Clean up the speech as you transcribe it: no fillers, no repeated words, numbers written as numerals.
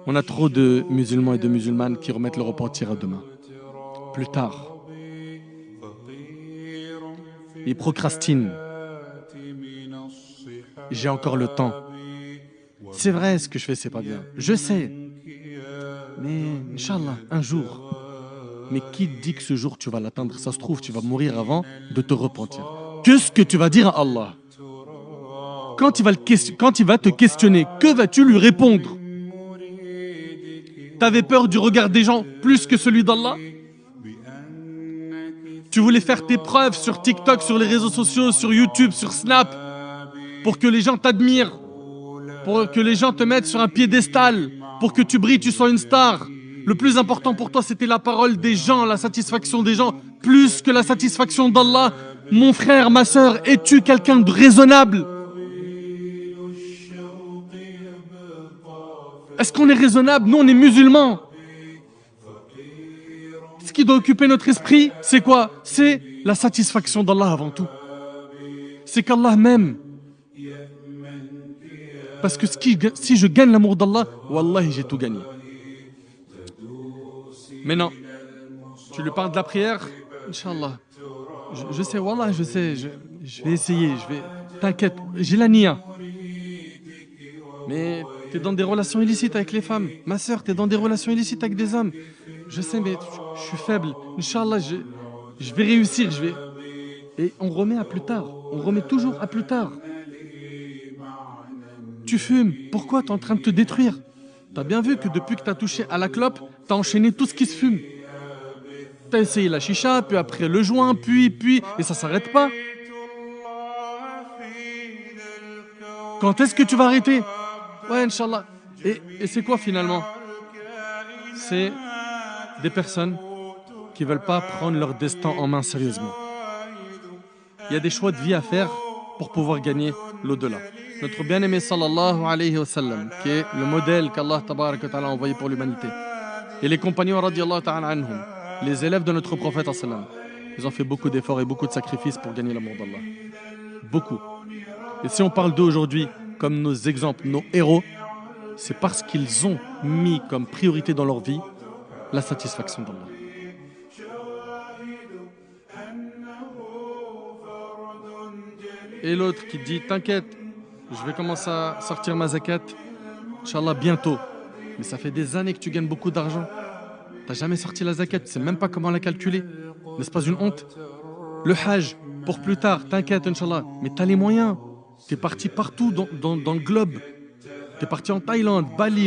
On a trop de musulmans et de musulmanes qui remettent le repentir à demain. Plus tard. Ils procrastinent. J'ai encore le temps. C'est vrai, ce que je fais, c'est pas bien. Je sais. Mais, Inch'Allah, un jour. Mais qui dit que ce jour tu vas l'atteindre? Ça se trouve, tu vas mourir avant de te repentir. Qu'est-ce que tu vas dire à Allah? Quand il va te questionner, que vas-tu lui répondre? T'avais peur du regard des gens plus que celui d'Allah? Tu voulais faire tes preuves sur TikTok, sur les réseaux sociaux, sur YouTube, sur Snap, pour que les gens t'admirent, pour que les gens te mettent sur un piédestal, pour que tu brilles, tu sois une star. Le plus important pour toi, c'était la parole des gens, la satisfaction des gens, plus que la satisfaction d'Allah. Mon frère, ma sœur, es-tu quelqu'un de raisonnable? Est-ce qu'on est raisonnable? Nous, on est musulmans. Ce qui doit occuper notre esprit, c'est quoi? C'est la satisfaction d'Allah avant tout. C'est qu'Allah m'aime. Parce que si je gagne l'amour d'Allah, wallahi, j'ai tout gagné. Mais non, tu lui parles de la prière, Inch'Allah. Je sais, wallah, je sais, je vais essayer, t'inquiète, j'ai la nia. Mais t'es dans des relations illicites avec les femmes. Ma sœur, t'es dans des relations illicites avec des hommes. Je sais, mais je suis faible. Inch'Allah, je vais réussir, Et on remet à plus tard. On remet toujours à plus tard. Tu fumes. Pourquoi? T'es en train de te détruire. T'as bien vu que depuis que t'as touché à la clope, t'as enchaîné tout ce qui se fume. T'as essayé la chicha, puis après le joint, puis, et ça s'arrête pas. Quand est-ce que tu vas arrêter? Ouais, Inch'Allah. Et c'est quoi finalement? C'est des personnes qui ne veulent pas prendre leur destin en main sérieusement. Il y a des choix de vie à faire pour pouvoir gagner l'au-delà. Notre bien-aimé sallallahu alayhi wa sallam, qui est le modèle qu'Allah tabaraka wa ta'ala a envoyé pour l'humanité, et les compagnons radiyallahu ta'ala anhum, les élèves de notre prophète sallam, ils ont fait beaucoup d'efforts et beaucoup de sacrifices pour gagner l'amour d'Allah. Beaucoup. Et si on parle d'eux aujourd'hui comme nos exemples, nos héros, c'est parce qu'ils ont mis comme priorité dans leur vie la satisfaction d'Allah. Et l'autre qui dit, t'inquiète, je vais commencer à sortir ma zakat, Inch'Allah, bientôt. Mais ça fait des années que tu gagnes beaucoup d'argent. T'as jamais sorti la zakat, tu sais même pas comment la calculer. N'est-ce pas une honte? Le hajj, pour plus tard, t'inquiète, Inch'Allah. Mais t'as les moyens. T'es parti partout dans le globe. T'es parti en Thaïlande, Bali,